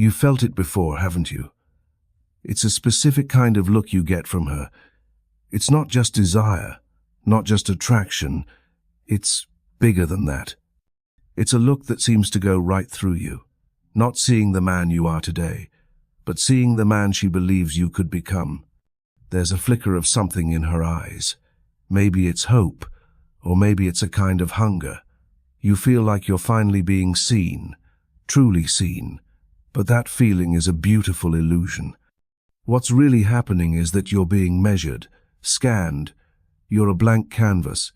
You've felt it before, haven't you? It's a specific kind of look you get from her. It's not just desire, not just attraction. It's bigger than that. It's a look that seems to go right through you, not seeing the man you are today, but seeing the man she believes you could become. There's a flicker of something in her eyes. Maybe it's hope, or maybe it's a kind of hunger. You feel like you're finally being seen, truly seen, but that feeling is a beautiful illusion. What's really happening is that you're being measured, scanned. You're a blank canvas,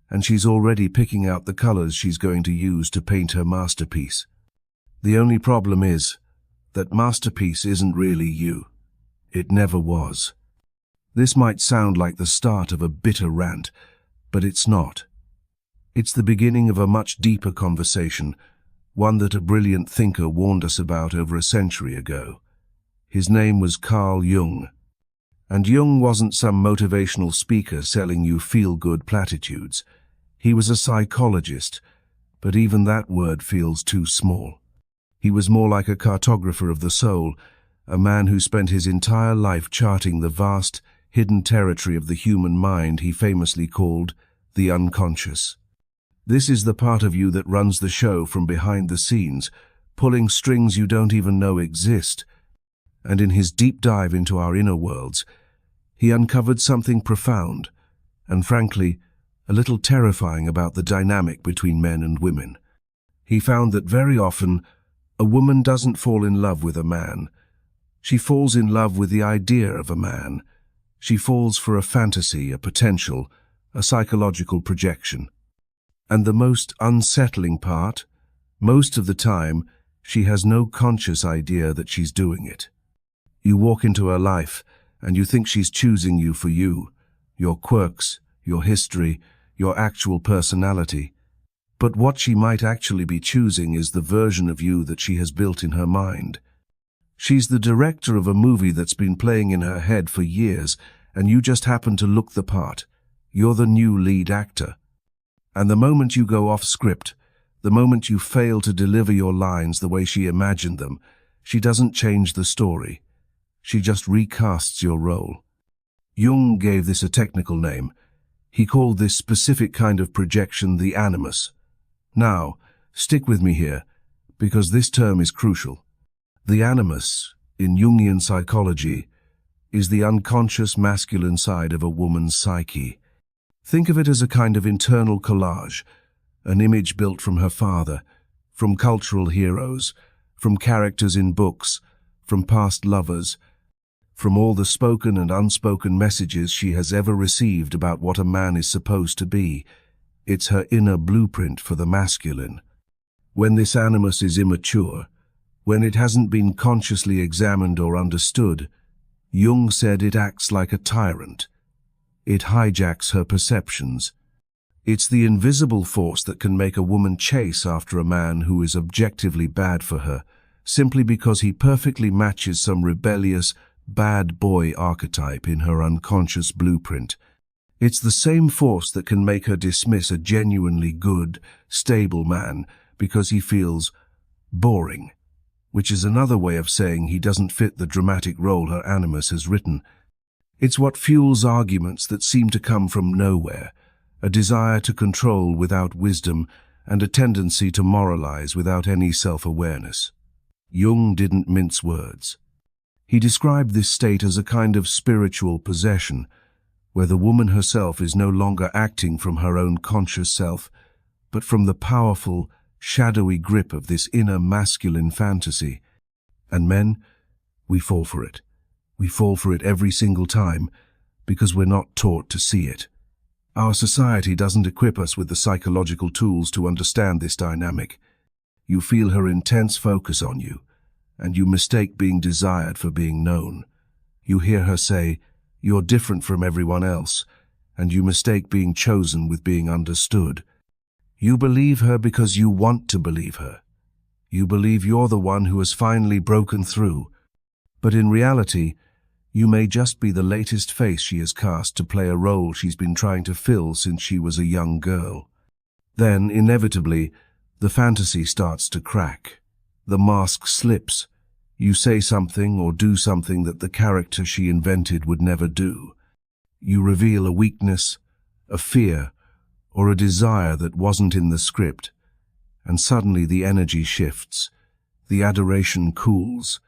and she's already picking out the colors she's going to use to paint her masterpiece. The only problem is that masterpiece isn't really you. It never was. This might sound like the start of a bitter rant, but it's not. It's the beginning of a much deeper conversation, one that a brilliant thinker warned us about over a century ago. His name was Carl Jung. And Jung wasn't some motivational speaker selling you feel-good platitudes. He was a psychologist, but even that word feels too small. He was more like a cartographer of the soul, a man who spent his entire life charting the vast, hidden territory of the human mind he famously called the unconscious. This is the part of you that runs the show from behind the scenes, pulling strings you don't even know exist. And in his deep dive into our inner worlds, he uncovered something profound, and frankly, a little terrifying about the dynamic between men and women. He found that very often, a woman doesn't fall in love with a man. She falls in love with the idea of a man. She falls for a fantasy, a potential, a psychological projection. And the most unsettling part, most of the time, she has no conscious idea that she's doing it. You walk into her life, and you think she's choosing you for you, your quirks, your history, your actual personality. But what she might actually be choosing is the version of you that she has built in her mind. She's the director of a movie that's been playing in her head for years, and you just happen to look the part. You're the new lead actor. And the moment you go off script, the moment you fail to deliver your lines the way she imagined them, she doesn't change the story. She just recasts your role. Jung gave this a technical name. He called this specific kind of projection the animus. Now, stick with me here, because this term is crucial. The animus, in Jungian psychology, is the unconscious masculine side of a woman's psyche. Think of it as a kind of internal collage, an image built from her father, from cultural heroes, from characters in books, from past lovers, from all the spoken and unspoken messages she has ever received about what a man is supposed to be. It's her inner blueprint for the masculine. When this animus is immature, when it hasn't been consciously examined or understood, Jung said it acts like a tyrant. It hijacks her perceptions. It's the invisible force that can make a woman chase after a man who is objectively bad for her, simply because he perfectly matches some rebellious, bad boy archetype in her unconscious blueprint. It's the same force that can make her dismiss a genuinely good, stable man because he feels boring, which is another way of saying he doesn't fit the dramatic role her animus has written. It's what fuels arguments that seem to come from nowhere, a desire to control without wisdom and a tendency to moralize without any self-awareness. Jung didn't mince words. He described this state as a kind of spiritual possession, where the woman herself is no longer acting from her own conscious self, but from the powerful, shadowy grip of this inner masculine fantasy. And men, we fall for it. We fall for it every single time, because we're not taught to see it. Our society doesn't equip us with the psychological tools to understand this dynamic. You feel her intense focus on you, and you mistake being desired for being known. You hear her say, "You're different from everyone else," and you mistake being chosen with being understood. You believe her because you want to believe her. You believe you're the one who has finally broken through. But in reality, you may just be the latest face she has cast to play a role she's been trying to fill since she was a young girl. Then, inevitably, the fantasy starts to crack. The mask slips, You say something or do something that the character she invented would never do. You reveal a weakness, a fear, or a desire that wasn't in the script, and suddenly the energy shifts, the adoration cools,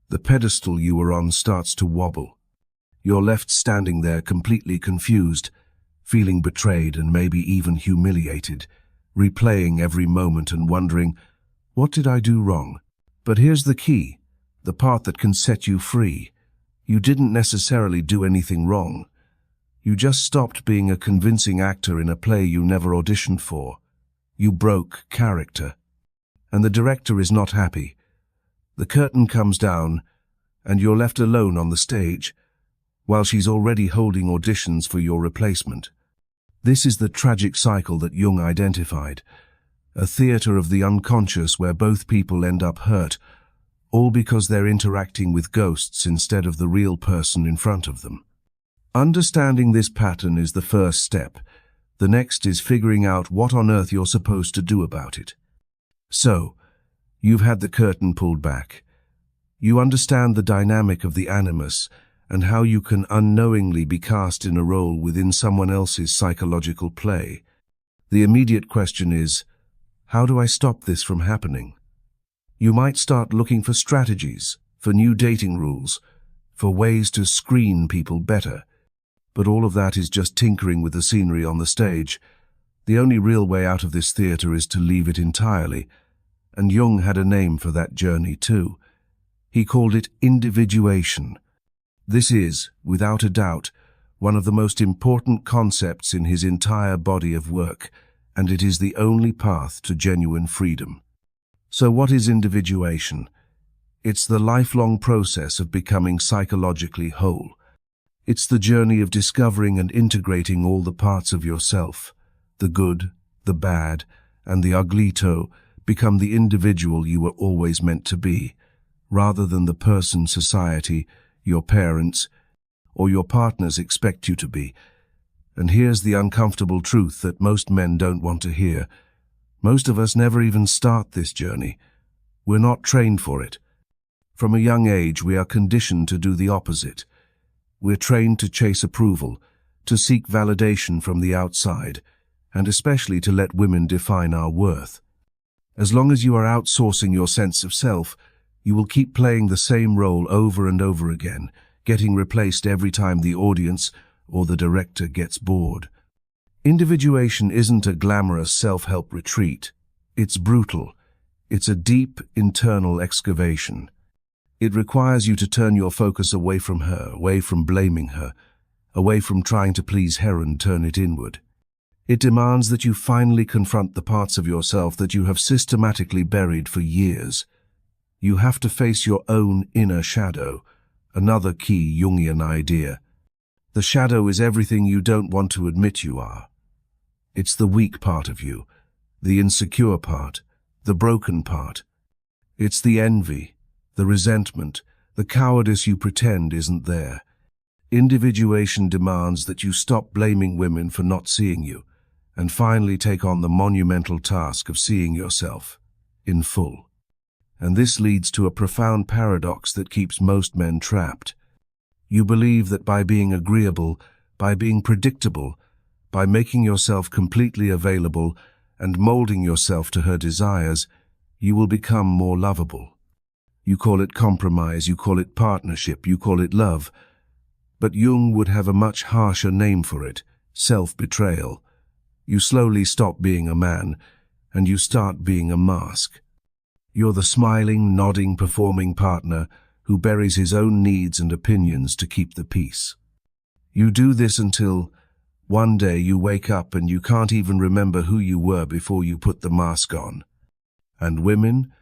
the pedestal you were on starts to wobble. You're left standing there completely confused, feeling betrayed and maybe even humiliated, replaying every moment and wondering, what did I do wrong? But here's the key, the part that can set you free. You didn't necessarily do anything wrong. You just stopped being a convincing actor in a play you never auditioned for. You broke character. And the director is not happy. The curtain comes down, and you're left alone on the stage, while she's already holding auditions for your replacement. This is the tragic cycle that Jung identified, a theater of the unconscious where both people end up hurt, all because they're interacting with ghosts instead of the real person in front of them. Understanding this pattern is the first step. The next is figuring out what on earth you're supposed to do about it. So, you've had the curtain pulled back. You understand the dynamic of the animus and how you can unknowingly be cast in a role within someone else's psychological play. The immediate question is, how do I stop this from happening? You might start looking for strategies, for new dating rules, for ways to screen people better. But all of that is just tinkering with the scenery on the stage. The only real way out of this theater is to leave it entirely. And Jung had a name for that journey too. He called it individuation. This is, without a doubt, one of the most important concepts in his entire body of work, and it is the only path to genuine freedom. So what is individuation? It's the lifelong process of becoming psychologically whole. It's the journey of discovering and integrating all the parts of yourself, the good, the bad, and the ugly to become the individual you were always meant to be, rather than the person society, your parents, or your partners expect you to be. And here's the uncomfortable truth that most men don't want to hear. Most of us never even start this journey. We're not trained for it. From a young age, we are conditioned to do the opposite. We're trained to chase approval, to seek validation from the outside, and especially to let women define our worth. As long as you are outsourcing your sense of self, you will keep playing the same role over and over again, getting replaced every time the audience or the director gets bored. Individuation isn't a glamorous self-help retreat. It's brutal. It's a deep internal excavation. It requires you to turn your focus away from her, away from blaming her, away from trying to please her and turn it inward. It demands that you finally confront the parts of yourself that you have systematically buried for years. You have to face your own inner shadow, another key Jungian idea. The shadow is everything you don't want to admit you are. It's the weak part of you, the insecure part, the broken part. It's the envy, the resentment, the cowardice you pretend isn't there. Individuation demands that you stop blaming women for not seeing you, and finally take on the monumental task of seeing yourself in full. And this leads to a profound paradox that keeps most men trapped. You believe that by being agreeable, by being predictable, by making yourself completely available and molding yourself to her desires, you will become more lovable. You call it compromise, you call it partnership, you call it love. But Jung would have a much harsher name for it, self-betrayal. You slowly stop being a man, and you start being a mask. You're the smiling, nodding, performing partner who buries his own needs and opinions to keep the peace. You do this until one day you wake up and you can't even remember who you were before you put the mask on. And women,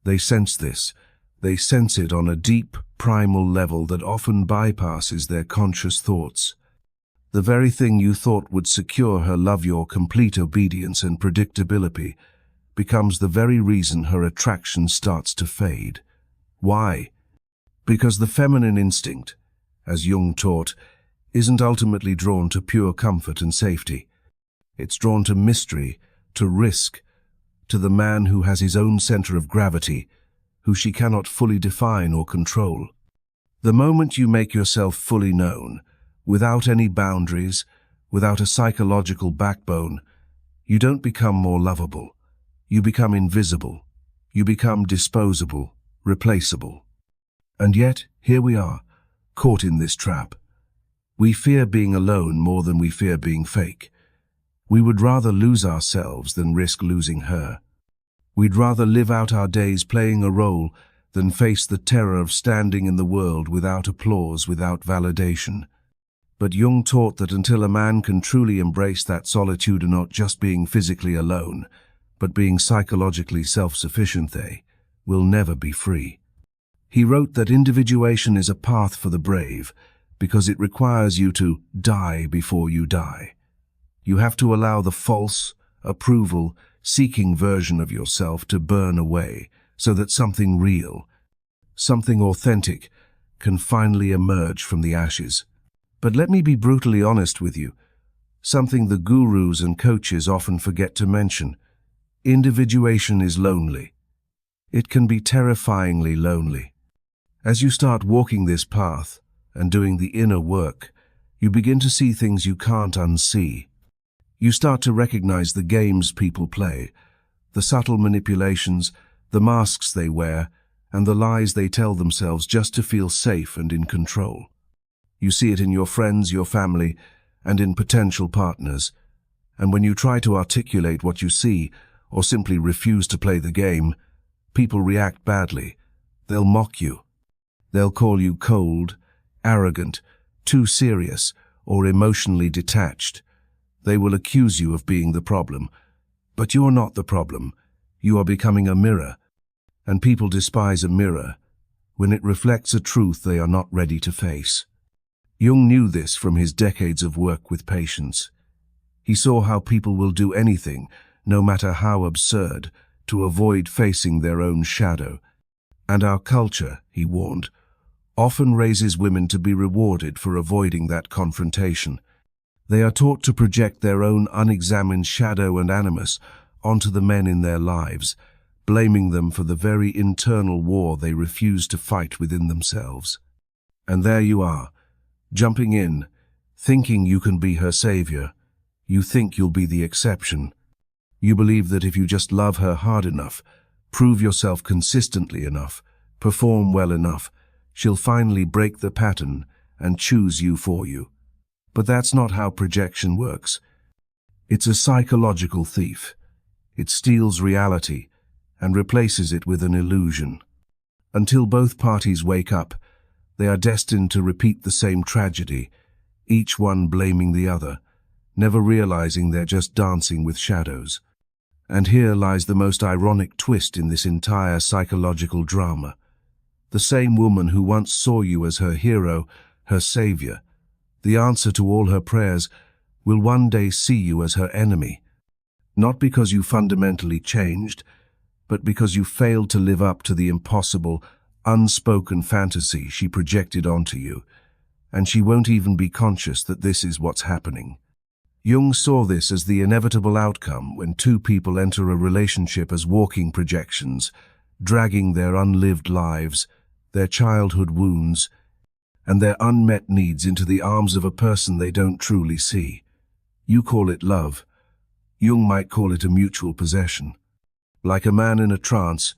they sense this. They sense it on a deep, primal level that often bypasses their conscious thoughts. The very thing you thought would secure her love, your complete obedience and predictability, becomes the very reason her attraction starts to fade. Why? Because the feminine instinct, as Jung taught, isn't ultimately drawn to pure comfort and safety. It's drawn to mystery, to risk, to the man who has his own center of gravity, who she cannot fully define or control. The moment you make yourself fully known, without any boundaries, without a psychological backbone, you don't become more lovable. You become invisible. You become disposable, replaceable. And yet, here we are, caught in this trap. We fear being alone more than we fear being fake. We would rather lose ourselves than risk losing her. We'd rather live out our days playing a role than face the terror of standing in the world without applause, without validation. But Jung taught that until a man can truly embrace that solitude and not just being physically alone, but being psychologically self-sufficient, they will never be free. He wrote that individuation is a path for the brave because it requires you to die before you die. You have to allow the false, approval-seeking version of yourself to burn away so that something real, something authentic, can finally emerge from the ashes. But let me be brutally honest with you, something the gurus and coaches often forget to mention. Individuation is lonely. It can be terrifyingly lonely. As you start walking this path and doing the inner work, you begin to see things you can't unsee. You start to recognize the games people play, the subtle manipulations, the masks they wear, and the lies they tell themselves just to feel safe and in control. You see it in your friends, your family, and in potential partners. And when you try to articulate what you see, or simply refuse to play the game, people react badly. They'll mock you. They'll call you cold, arrogant, too serious, or emotionally detached. They will accuse you of being the problem. But you're not the problem. You are becoming a mirror. And people despise a mirror when it reflects a truth they are not ready to face. Jung knew this from his decades of work with patients. He saw how people will do anything, no matter how absurd, to avoid facing their own shadow. And our culture, he warned, often raises women to be rewarded for avoiding that confrontation. They are taught to project their own unexamined shadow and animus onto the men in their lives, blaming them for the very internal war they refuse to fight within themselves. And there you are, jumping in, thinking you can be her savior. You think you'll be the exception. You believe that if you just love her hard enough, prove yourself consistently enough, perform well enough, she'll finally break the pattern and choose you for you. But that's not how projection works. It's a psychological thief. It steals reality and replaces it with an illusion. Until both parties wake up, they are destined to repeat the same tragedy, each one blaming the other, never realizing they're just dancing with shadows. And here lies the most ironic twist in this entire psychological drama. The same woman who once saw you as her hero, her savior, the answer to all her prayers, will one day see you as her enemy. Not because you fundamentally changed, but because you failed to live up to the impossible, unspoken fantasy she projected onto you, and she won't even be conscious that this is what's happening. Jung saw this as the inevitable outcome when two people enter a relationship as walking projections, dragging their unlived lives, their childhood wounds, and their unmet needs into the arms of a person they don't truly see. You call it love. Jung might call it a mutual possession. Like a man in a trance,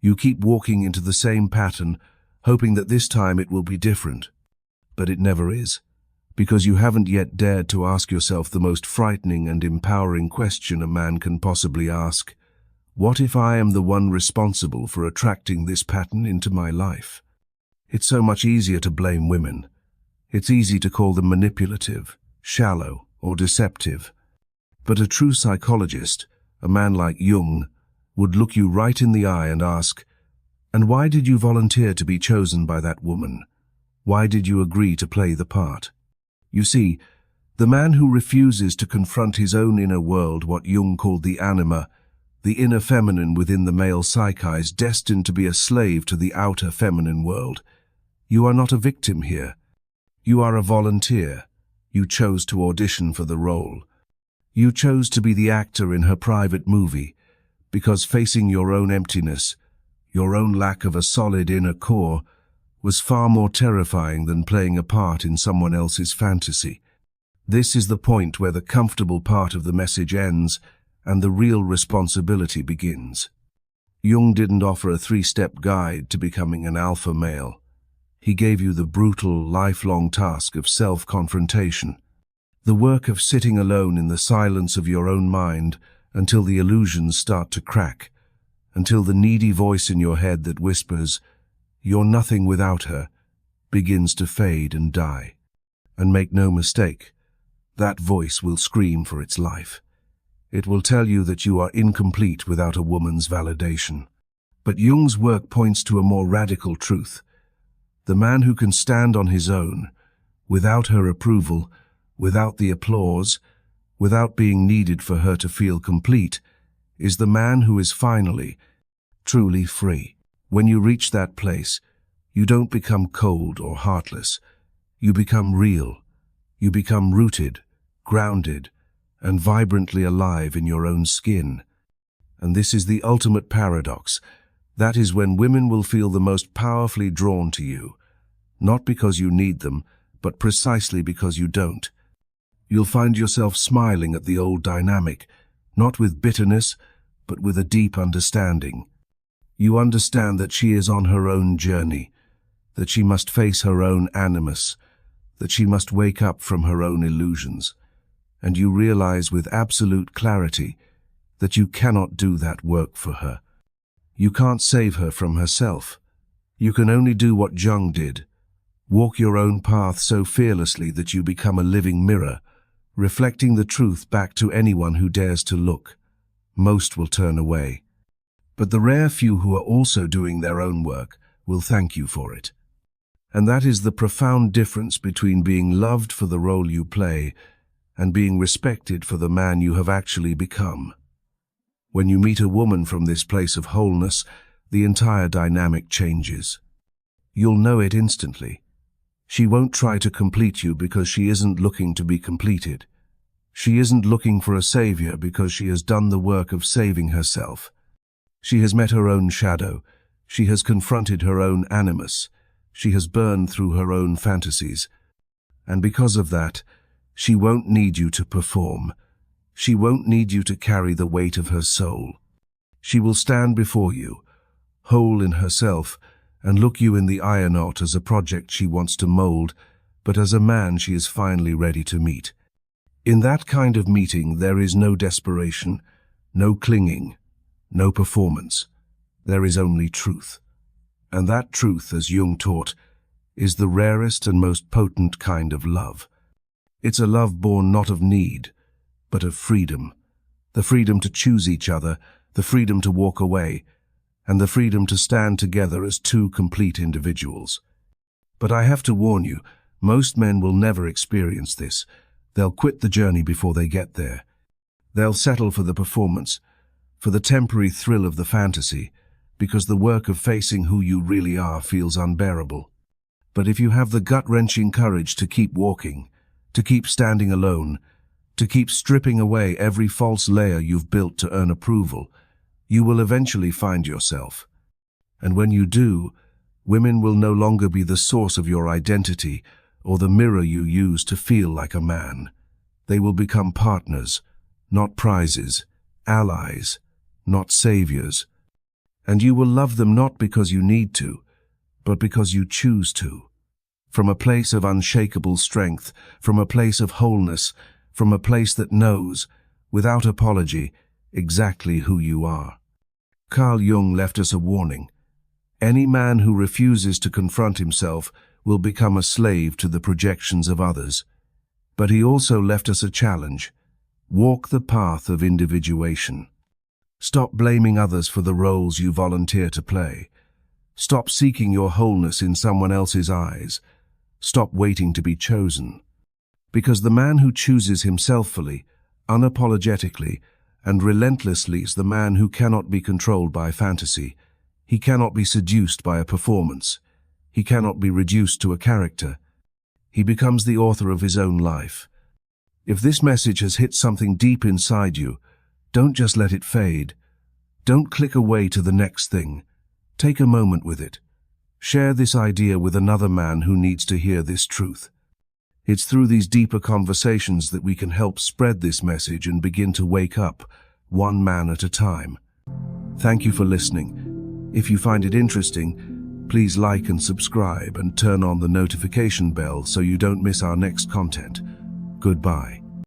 you keep walking into the same pattern, hoping that this time it will be different. But it never is, because you haven't yet dared to ask yourself the most frightening and empowering question a man can possibly ask. What if I am the one responsible for attracting this pattern into my life? It's so much easier to blame women. It's easy to call them manipulative, shallow, or deceptive. But a true psychologist, a man like Jung, would look you right in the eye and ask, "And why did you volunteer to be chosen by that woman? Why did you agree to play the part?" You see, the man who refuses to confront his own inner world, what Jung called the anima, the inner feminine within the male psyche, is destined to be a slave to the outer feminine world. You are not a victim here. You are a volunteer. You chose to audition for the role. You chose to be the actor in her private movie, because facing your own emptiness, your own lack of a solid inner core, was far more terrifying than playing a part in someone else's fantasy. This is the point where the comfortable part of the message ends and the real responsibility begins. Jung didn't offer a 3-step guide to becoming an alpha male. He gave you the brutal, lifelong task of self-confrontation, the work of sitting alone in the silence of your own mind until the illusions start to crack, until the needy voice in your head that whispers, "You're nothing without her," begins to fade and die. And make no mistake, that voice will scream for its life. It will tell you that you are incomplete without a woman's validation. But Jung's work points to a more radical truth. The man who can stand on his own, without her approval, without the applause, without being needed for her to feel complete, is the man who is finally, truly free. When you reach that place, you don't become cold or heartless. You become real. You become rooted, grounded, and vibrantly alive in your own skin. And this is the ultimate paradox. That is when women will feel the most powerfully drawn to you, not because you need them, but precisely because you don't. You'll find yourself smiling at the old dynamic, not with bitterness, but with a deep understanding. You understand that she is on her own journey, that she must face her own animus, that she must wake up from her own illusions. And you realize with absolute clarity that you cannot do that work for her. You can't save her from herself. You can only do what Jung did. Walk your own path so fearlessly that you become a living mirror, reflecting the truth back to anyone who dares to look. Most will turn away. But the rare few who are also doing their own work will thank you for it. And that is the profound difference between being loved for the role you play and being respected for the man you have actually become. When you meet a woman from this place of wholeness, the entire dynamic changes. You'll know it instantly. She won't try to complete you because she isn't looking to be completed. She isn't looking for a savior because she has done the work of saving herself. She has met her own shadow. She has confronted her own animus. She has burned through her own fantasies. And because of that, she won't need you to perform. She won't need you to carry the weight of her soul. She will stand before you, whole in herself, and look you in the eye not as a project she wants to mold, but as a man she is finally ready to meet. In that kind of meeting there is no desperation, no clinging, no performance. There is only truth. And that truth, as Jung taught, is the rarest and most potent kind of love. It's a love born not of need, but of freedom. The freedom to choose each other, the freedom to walk away, and the freedom to stand together as two complete individuals. But I have to warn you, most men will never experience this. They'll quit the journey before they get there. They'll settle for the performance, for the temporary thrill of the fantasy, because the work of facing who you really are feels unbearable. But if you have the gut-wrenching courage to keep walking, to keep standing alone, to keep stripping away every false layer you've built to earn approval, you will eventually find yourself. And when you do, women will no longer be the source of your identity or the mirror you use to feel like a man. They will become partners, not prizes, allies, not saviors. And you will love them not because you need to, but because you choose to. From a place of unshakable strength, from a place of wholeness, from a place that knows, without apology, exactly who you are. Carl Jung left us a warning. Any man who refuses to confront himself will become a slave to the projections of others. But he also left us a challenge. Walk the path of individuation. Stop blaming others for the roles you volunteer to play. Stop seeking your wholeness in someone else's eyes. Stop waiting to be chosen. Because the man who chooses himself fully, unapologetically, and relentlessly is the man who cannot be controlled by fantasy. He cannot be seduced by a performance. He cannot be reduced to a character. He becomes the author of his own life. If this message has hit something deep inside you, don't just let it fade. Don't click away to the next thing. Take a moment with it. Share this idea with another man who needs to hear this truth. It's through these deeper conversations that we can help spread this message and begin to wake up, one man at a time. Thank you for listening. If you find it interesting, please like and subscribe and turn on the notification bell so you don't miss our next content. Goodbye.